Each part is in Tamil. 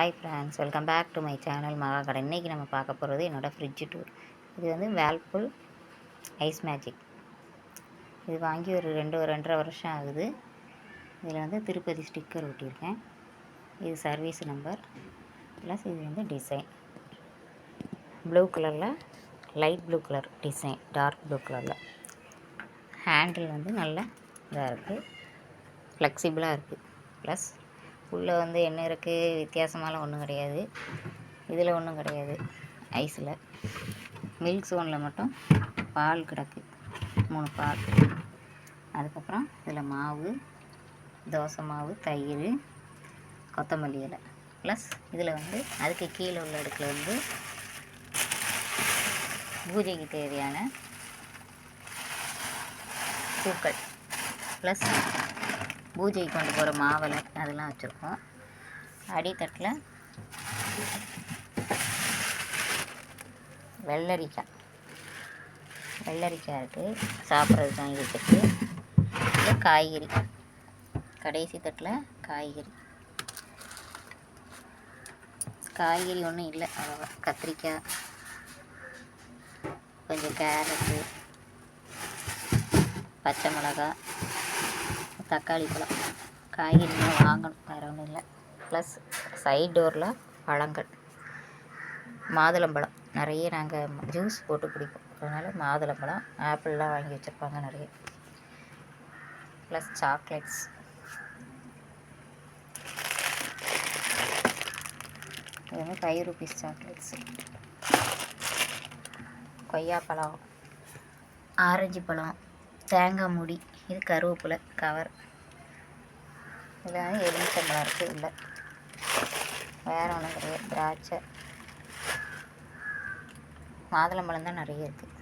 Hi friends, welcome back to my channel Maha Kadai. இன்றைக்கி நம்ம பார்க்க போகிறது என்னோடய ஃப்ரிட்ஜு டூர். இது வந்து வேர்ல்பூல் ஐஸ் மேஜிக். இது வாங்கி ஒரு 2-2.5 வருஷம் ஆகுது. இதில் வந்து திருப்பதி ஸ்டிக்கர் ஒட்டியிருக்கேன். இது சர்வீஸ் நம்பர் ப்ளஸ் இது வந்து டிசைன் ப்ளூ கலரில், light blue colour design, dark blue கலரில். ஹேண்டில் வந்து நல்ல இதாக இருக்குது, ஃப்ளெக்சிபிளாக இருக்குது. ப்ளஸ் உள்ளே வந்து என்ன இருக்குது, வித்தியாசமாலாம் ஒன்றும் கிடையாது. இதில் ஒன்றும் கிடையாது. ஐஸில் மில்க் ஸோனில் மட்டும் பால் கிடக்கு, 3 பால். அதுக்கப்புறம் இதில் மாவு, தோசை மாவு, தயிர், கொத்தமல்லி இலை. ப்ளஸ் இதில் வந்து அதுக்கு கீழே உள்ள அடுக்கில் வந்து பூஜைக்கு தேவையான பூக்கள், ப்ளஸ் பூஜைக்கு கொண்டு போகிற மாவலை அதெல்லாம் வச்சுருக்கோம். அடித்தட்டில் வெள்ளரிக்காய் இருக்குது, சாப்பிட்றதுக்கு வாங்கி வச்சுருக்கு. இது காய்கறி, கடைசி தட்டில் காய்கறி ஒன்றும் இல்லை, அவ்வளோவா. கத்திரிக்காய், கொஞ்சம் கேரட்டு, பச்சை மிளகாய், தக்காளி பழம். காய்கறிலாம் வாங்கணும், வேறு ஒன்றும் இல்லை. ப்ளஸ் சைட் டோரில் பழங்கள், மாதுளம்பழம் நிறைய நாங்கள் ஜூஸ் போட்டு குடிப்போம், அதனால் மாதுளம்பழம், ஆப்பிள்லாம் வாங்கி வச்சுருப்பாங்க நிறைய. ப்ளஸ் சாக்லேட்ஸ், இது வந்து 5 ரூபீஸ் சாக்லேட்ஸு. கொய்யாப்பழம், ஆரஞ்சு பழம், தேங்காய் மூடி, இது கருவேப்பிலை கவர். இதில் வந்து எலுமிச்சம்பழம் இருக்குது. இல்லை வேறு ஒன்றும் கிடையாது. திராட்சை, மாதுளம்பழம் தான் நிறைய இருக்குது.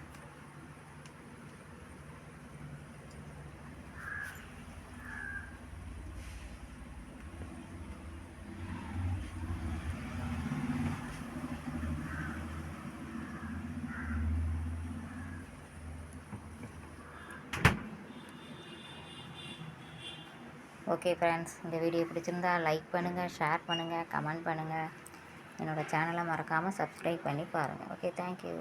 ஓகே ஃப்ரெண்ட்ஸ், இந்த வீடியோ பிடிச்சிருந்தா லைக் பண்ணுங்கள், ஷேர் பண்ணுங்கள், கமெண்ட் பண்ணுங்கள். என்னோடய சேனலை மறக்காமல் சப்ஸ்கிரைப் பண்ணி பாருங்கள். Okay, thank you.